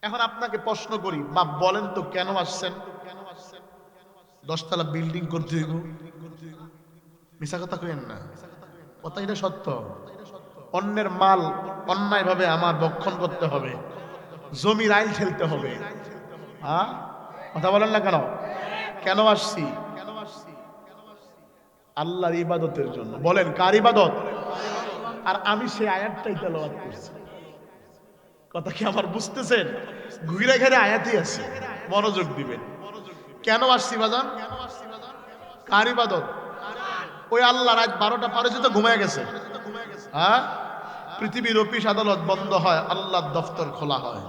এখন আপনাকে প্রশ্ন করি, বাপ বলেন তো কেন আসছেন? 10 তলা বিল্ডিং করতে হইব? মিছা কথা কইেন না, কথা এটা সত্য। অন্যের মাল অন্যায় ভাবে আমার ভক্ষণ করতে হবে, জমির আইল ঠেলতে হবে। হ্যাঁ, কথা বলেন না কেন? কেন আসছি? আল্লাহর ইবাদতের জন্য। বলেন কার ইবাদত? আর আমি সেই আয়াতটাই তেলাওয়াত করছি। কথা কি আমার বুঝতেছেন? ঘুরে ঘিরে আয়াতই আছে, মনোযোগ দিবেন। কেন আসছি বাজান? কার ইবাদত? ওই আল্লাহ রাত 12টা পারে যেতে ঘুমায় গেছে। হ্যাঁ, পৃথিবীর অফিস আদালত বন্ধ হয়, আল্লাহর দফতর খোলা হয়।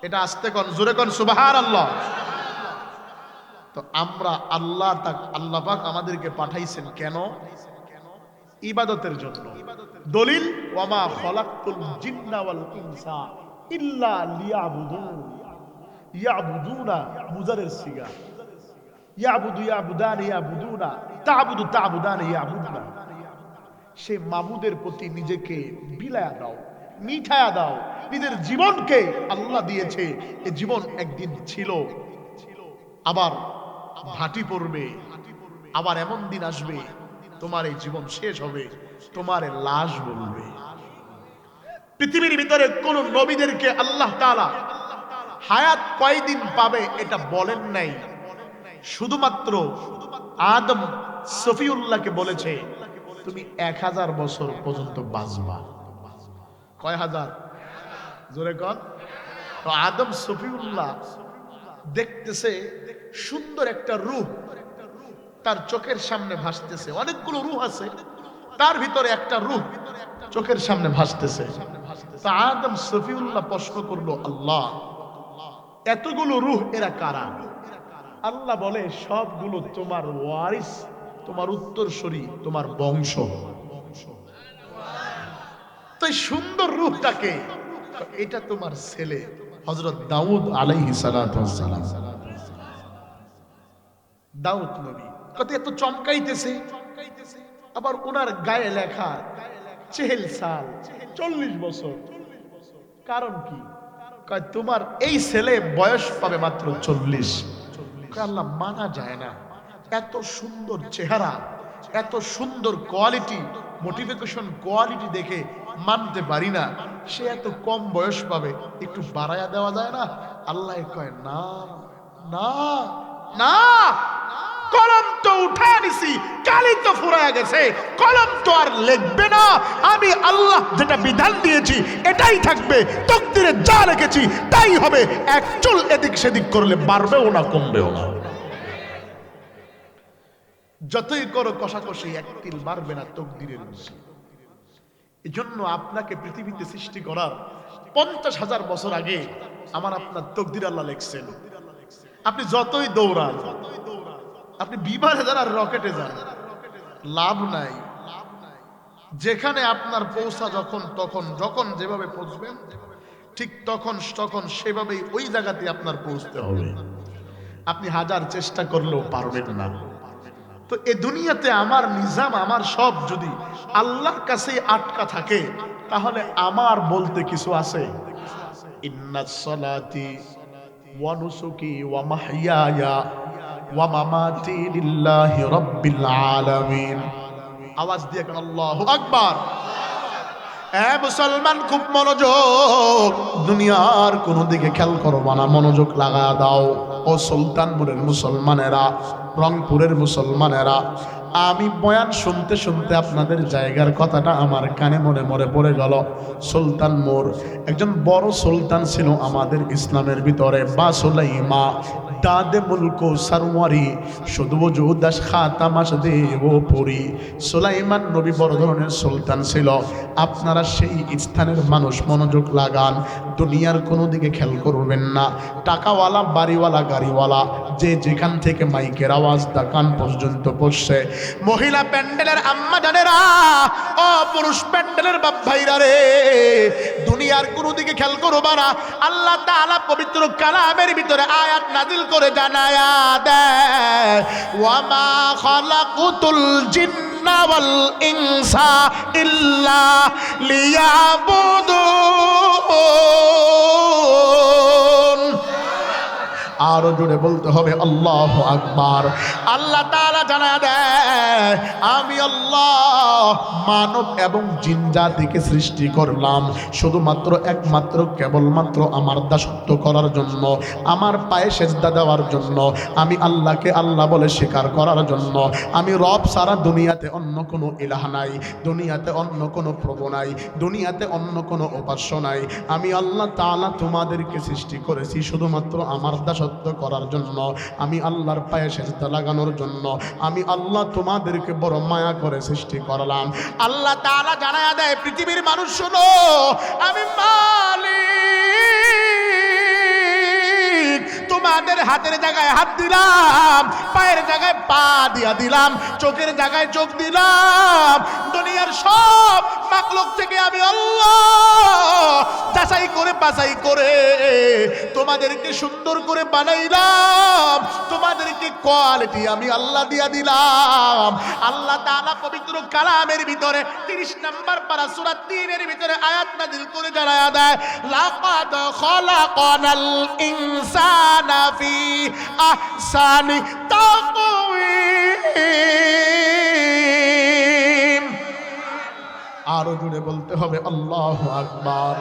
এটা আস্তে কোন, জোরে কোন সুবহানাল্লাহ। তো আমরা আল্লাহ পাক আমাদেরকে পাঠাইছেন কেন? ইবাদতের জন্য। দলিল, ওয়ামা খলাকতুল জিন্না ওয়াল ইনসা ইল্লা লিয়াবুদুন। ইয়াবুদুনা মুজারের সিগা, ইয়াবুদু ইয়াবুদান ইয়াবুদুনা, তাবুদু তাবুদান ইয়াবুদনা। সে মাবুদের প্রতি নিজেকে বিলায়া দাও, মিঠায়া দাও। নিজের জীবনকে আল্লাহ দিয়েছে, এই জীবন একদিন ছিল, আবার ভাটি পড়বে। আবার এমন দিন আসবে তোমার এই জীবন শেষ হবে, তোমার লাশ বলবে। পৃথিবীর ভিতরে কোন নবীদেরকে আল্লাহ তাআলা হায়াত কয়দিন পাবে এটা বলেন নাই। শুধুমাত্র আদম সফিউল্লাহকে বলেছে তুমি 1000 বছর পর্যন্ত বাঁচবা। কয় হাজার? জোরে কন। তো আদম সফিউল্লাহ দেখতেছে সুন্দর একটা রূহ তার চোখের সামনে ভাসতেছে। অনেকগুলো রূহ আছে, তার ভিতরে একটা রূহ চোখের সামনে ভাসতেছে। তা আদম সফিউল্লাহ প্রশ্ন করলো, আল্লাহ এতগুলো রূহ এরা কারা? আল্লাহ বলে সবগুলো তোমার ওয়ারিস, তোমার উত্তরসূরি, তোমার বংশ। তো এই সুন্দর রূহটাকে, এটা তোমার ছেলে হযরত দাউদ আলাইহিস সালাতু ওয়াস সালাম। দাউদ নবী কত এত চমকাইতেছে, আবার ওনার গায়ে লেখা চেহেল সাল, 40 বছর। কারণ কি? কয় তোমার এই ছেলে বয়স পাবে মাত্র 40। আল্লাহ মানা যায় না, এত সুন্দর চেহারা, এত সুন্দর কোয়ালিটি, মোটিভেশন কোয়ালিটি দেখে মানতে পারি না। সে এত কম বয়স পাবে, একটু বাড়ায়া দেওয়া যায় না? আল্লাহ কয় না না না, কলম তো উঠা নিছি, কালি তো ফুরায়া গেছে, কলম তো আর লিখবে না। আমি আল্লাহ যেটা বিধান দিয়েছি এটাই থাকবে, তকদিরে যা রেখেছি তাই হবে। এক চুল এদিক সেদিক করলে বাড়বেও না কমবেও না। যতই করো কষাকষি, এক তিল বাড়বে না তকদিরের নিচে। এই জন্য আপনাকে পৃথিবীতে সৃষ্টি করার 50,000 বছর আগে আমার আপনার তকদির আল্লাহ লিখছেন। আপনি যতই দৌড়ান, আপনি বিমানে যান আর রকেটে যান, লাভ নাই। যেখানে আপনার পৌঁছা যখন তখন, যখন যেভাবে পৌঁছবেন ঠিক তখন সেভাবেই ওই জায়গাতে আপনার পৌঁছতে হবে। আপনি হাজার চেষ্টা করলেও পারবেন না। তো এই দুনিয়াতে আমার নিজাম, আমার সব যদি আল্লাহর কাছে আটকা থাকে, তাহলে আমার বলতে কিছু আছে? ইন্নাস সালাতি ওয়া নুসুকি ওয়া মাহইয়ায়া ওয়া মামাতি লিল্লাহি রাব্বিল আলামিন। আওয়াজ দিয়ে কেন আল্লাহু আকবার। এ মুসলমান খুব মনোযোগ, দুনিয়ার কোন দিকে খেয়াল করবা না, মনোযোগ লাগা দাও। ও সুলতানপুরের মুসলমানেরা, রংপুরের মুসলমানেরা, আমি বয়ান শুনতে শুনতে আপনাদের জায়গার কথাটা আমার কানে মনে মনে পড়ে গেল। সুলতানপুর একজন বড় সুলতান ছিল আমাদের ইসলামের ভিতরে, বা সুলাইমা দাদে মুলক সারওয়ারি শুধু ওজুদাস খাতামাস দেব পরি। সুলাইমান নবী বড় ধরনের সুলতান ছিল। আপনারা সেই স্থানের মানুষ মনোযোগ লাগান, দুনিয়ার কোনো দিকে খেয়াল করবেন না। টাকাওয়ালা, বাড়িওয়ালা, গাড়িওয়ালা, যে যেখান থেকে মাইকের আওয়াজ দা কান পর্যন্ত পড়ছে, মহিলা প্যান্ডেলের আম্মা জানেরা, ও পুরুষ প্যান্ডেলের বাপ ভাইরা রে, দুনিয়ার কোনো দিকে খেয়াল করবা না। আল্লাহ তাআলা পবিত্র কালামের ভিতরে আয়াত নাজিল করে জানায়া দেয়, ওয়ামা খালাকুতুল জিন্না ওয়াল ইনসা ইল্লা লিয়াবুদুন। আরো জোরে বলতে হবে আল্লাহু আকবার। আল্লাহ তাআলা জানায়া দেয়, আমি আল্লাহ মানব এবং জিন জাতিকে সৃষ্টি করলাম শুধুমাত্র একমাত্র কেবলমাত্র আমার দাসত্ব করার জন্য, আমার পায়ে সেজদা দেওয়ার জন্য, আমি আল্লাহকে আল্লাহ বলে স্বীকার করার জন্য। আমি রব সারা দুনিয়াতে অন্য কোনো ইলাহ নাই, দুনিয়াতে অন্য কোনো প্রভু নাই, দুনিয়াতে অন্য কোনো উপাস্য নাই। আমি আল্লাহ তাআলা তোমাদেরকে সৃষ্টি করেছি শুধুমাত্র আমার দাসত্ব করার জন্য, আমি আল্লাহর পায়ে সেজদা লাগানোর জন্য। আমি আল্লাহ তোমাদেরকে বড় মায়া করে সৃষ্টি করলাম। আল্লাহ তাআলা জানায়া দেয়, পৃথিবীর মানুষ শোনো, আমি মালিক। তোমাদের হাতের জায়গায় হাত দিলাম, পায়ের জায়গায় পা দিয়া দিলাম, চোখের জায়গায় চোখ দিলাম। দুনিয়ার সব মাখলুক থেকে আমি আল্লাহ যাচাই করে বাছাই করে তোমাদেরকে সুন্দর করে বানাইলাম, তোমাদেরকে কোয়ালিটি আমি আল্লাহ দিয়া দিলাম। আল্লাহ তাআলা পবিত্র কালামের ভিতরে 30 নম্বর পারা সূরা 3 এর ভিতরে আয়াত নাযিল করে জানায়া দেয়, লাকাদ খলাকানাল ইনসানা ফি আহসানি তাকওয়িম। আরো জোরে বলতে হবে আল্লাহু আকবার।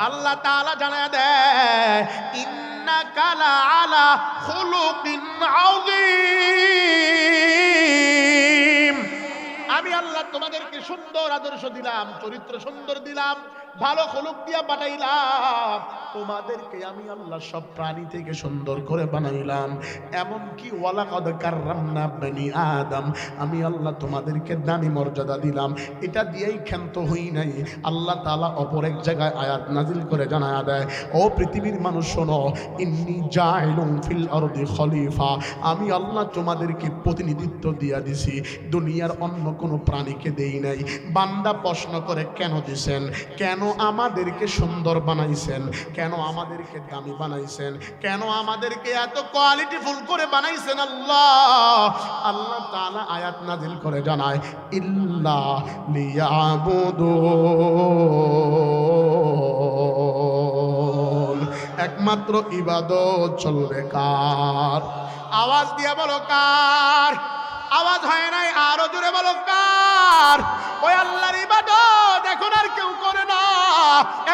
আল্লাহ তাআলা জানায়া দেয়, ইন্নাকা লাআলা খুলুকিন আযীম। আমি আল্লাহ তোমাদেরকে সুন্দর আদর্শ দিলাম, চরিত্র সুন্দর দিলাম, ভালো খলুক দিয়া বানাইলাম। তোমাদেরকে আমি আল্লাহ সব প্রাণী থেকে সুন্দর করে বানাইলাম। এমনকি ওয়ালাকাদ কাররামনা বনি আদম, আমি আল্লাহ তোমাদেরকে দামি মর্যাদা দিলাম। এটা দিয়েই ক্ষান্ত হই নাই। আল্লাহ তাআলা অপর এক জায়গায় আয়াত নাজিল করে জানায়া দেয়, ও পৃথিবীর মানুষ শোনো, ইন্নী জাইলুন ফিল আরদি খলিফা। আমি আল্লাহ তোমাদেরকে প্রতিনিধিত্ব দিয়া দিছি, দুনিয়ার অন্য কোনো প্রাণীকে দেই নাই। বান্দা প্রশ্ন করে, কেন দিছেন? কেন আমাদেরকে সুন্দর বানাইছেন? কেন আমাদেরকে দামি বানাইছেন? কেন আমাদেরকে এত কোয়ালিটিফুল করে বানাইছেন? আল্লাহ তাআলা আয়াত নাজিল করে জানায়, ইল্লা লিয়াবুদুন, একমাত্র ইবাদত চলবে কার? আওয়াজ দিয়া বলো কার? আওয়াজ হয় নাই, আরো জোরে বলো কার? ওই আল্লাহর ইবাদত এখন আর কেউ করে না।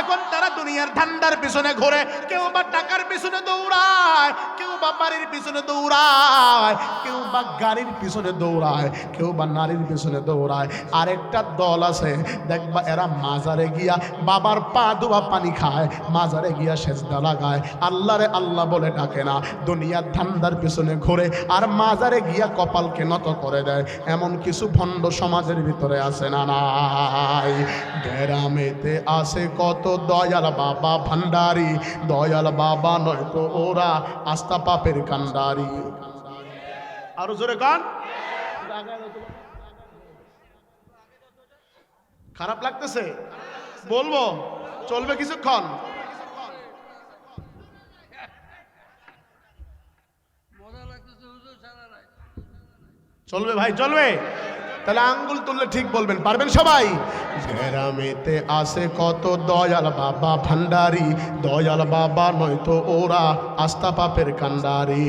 এখন তারা দুনিয়ার ধান্দার পিছনে ঘোরে, কেউ বা টাকার পিছনে দৌড়ায়, কেউ বা বাড়ির পিছনে দৌড়ায়, কেউ বা গাড়ির পিছনে দৌড়ায়, কেউ বা নারীর পিছনে দৌড়ায়। আরেকটা দল আছে দেখবা, এরা মাজারে গিয়া বাবার পা ধোয়া পানি খায়, মাজারে গিয়া সেজদা লাগায়, আল্লাহরে আল্লাহ বলে ডাকে না, দুনিয়ার ধান্দার পিছনে ঘোরে আর মাজারে গিয়া কপালকে নত করে দেয়। এমন কিছু ভণ্ড সমাজের ভিতরে আছে না নাই? গ্রামেতে আছে কত দয়াল বাবা ভান্ডারি, দয়াল বাবা নয়তো ওরা আস্থা পাপের কান্ডারি। আরো জোরে গান। খারাপ লাগতেছে? বলবো? চলবে কিছুক্ষণ? চলবে ভাই, চলবে? তাহলে আঙ্গুল তুললে ঠিক বলবেন, পারবেন সবাই? গ্রামেতে আসে কত দয়াল বাবা ভান্ডারি, দয়াল বাবা নয়তো ওরা আস্থা পাপের কান্ডারি।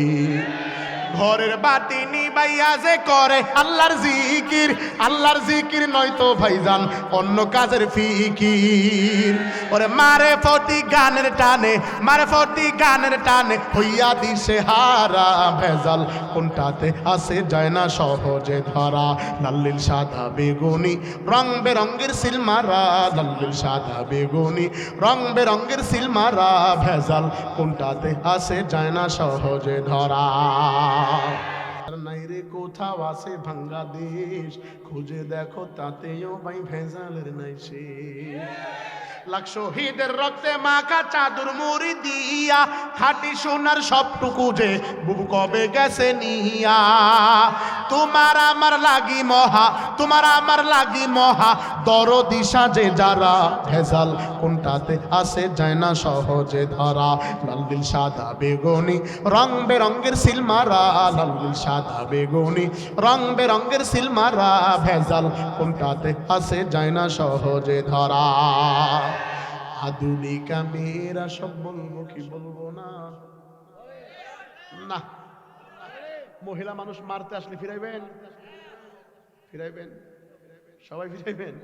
ঘরের বাতি নিবাইয়া যে করে আল্লাহর জিকির, আল্লাহর জিকির নয়তো ভাইজান অন্য কাজের ফিকির। ওরে মারে ফটি গানের টানে, মারে ফটি গানের টানে হইয়া দিশে হারা, ভেজাল কোনটাতে আসে যায় না সহজে ধরা। লাল্লিল সাদা বেগুনি রং বেরঙ্গের সিলমারা, লাল্লিল সাদা বেগুনি রং বেরঙ্গের সিলমারা, ভেজাল কোনটাতে আসে যায় না সহজে ধরা। নাই রে কোথাও আছে ভাঙ্গা দেশ, খুঁজে দেখো তাতেও ভাই ভেজালের নাই শেষ। লাখ শহীদের রক্তে মাখা চাদর মুড়ি দিয়া, খাঁটি সোনার সবটুকু যে বুবু কবে গেছে নিয়া। তোমার আমার লাগি মহা, তোমার আমার লাগি মহা দরদি সাজে যারা, ভেজাল কোনটাতে আসে যায় না সহজে ধরা। লাল্লিল সাদা বেগুনি রং বেরঙ্গের সিলমারা, লাল্লিল সাদা বেগুনি রং বেরঙ্গের সিলমারা, ভেজাল কোনটাতে আসে যায় না সহজে ধরা। আধুনিকা মেয়েরা সব বলবো কি বলবো না? না, মহিলা মানুষ মারতে আসলে ফিরাইবেন? ফিরাইবেন? সবাই ফিরাইবেন?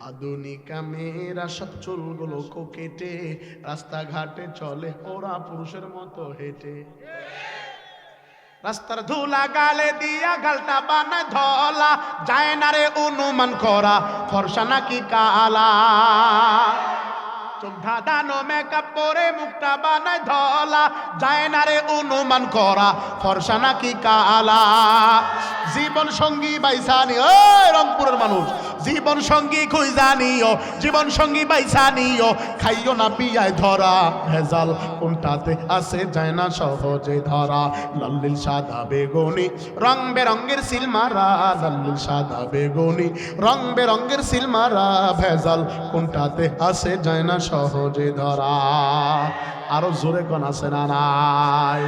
আধুনিকা মেয়েরা সব চুলগুলো কেটে রাস্তাঘাটে চলে ওরা পুরুষের মতো হেঁটে। রাস্তার ধুলা গালে দিয়া গালটা বানায় ধলা, যায় না রে অনুমান করা ফর্সা নাকি কালা। চোখ ধাঁধানো মেকআপ পরে মুখটা বানায় ধলা, যায় না রে অনুমান করা ফর্সা নাকি কালা। জীবন সঙ্গী বাইসা নিও, রংপুরের মানুষ, জীবন সঙ্গী খুঁজা নিও, জীবন সঙ্গী বাইসা নিও, খাইও না পিয়ায় ধরা ভেজাল কোনটাতে আছে যায় না সহজে ধরা। লাল্লিল সাদা বেগুনি রং বেরঙ্গের সিলমারা, লাল্লিল সাদা বেগুনি রং বেরঙ্গের সিলমারা, ভেজাল কোনটাতে আছে যায় না সহজে ধরা। আরো জোরে কোন আছে না নাই?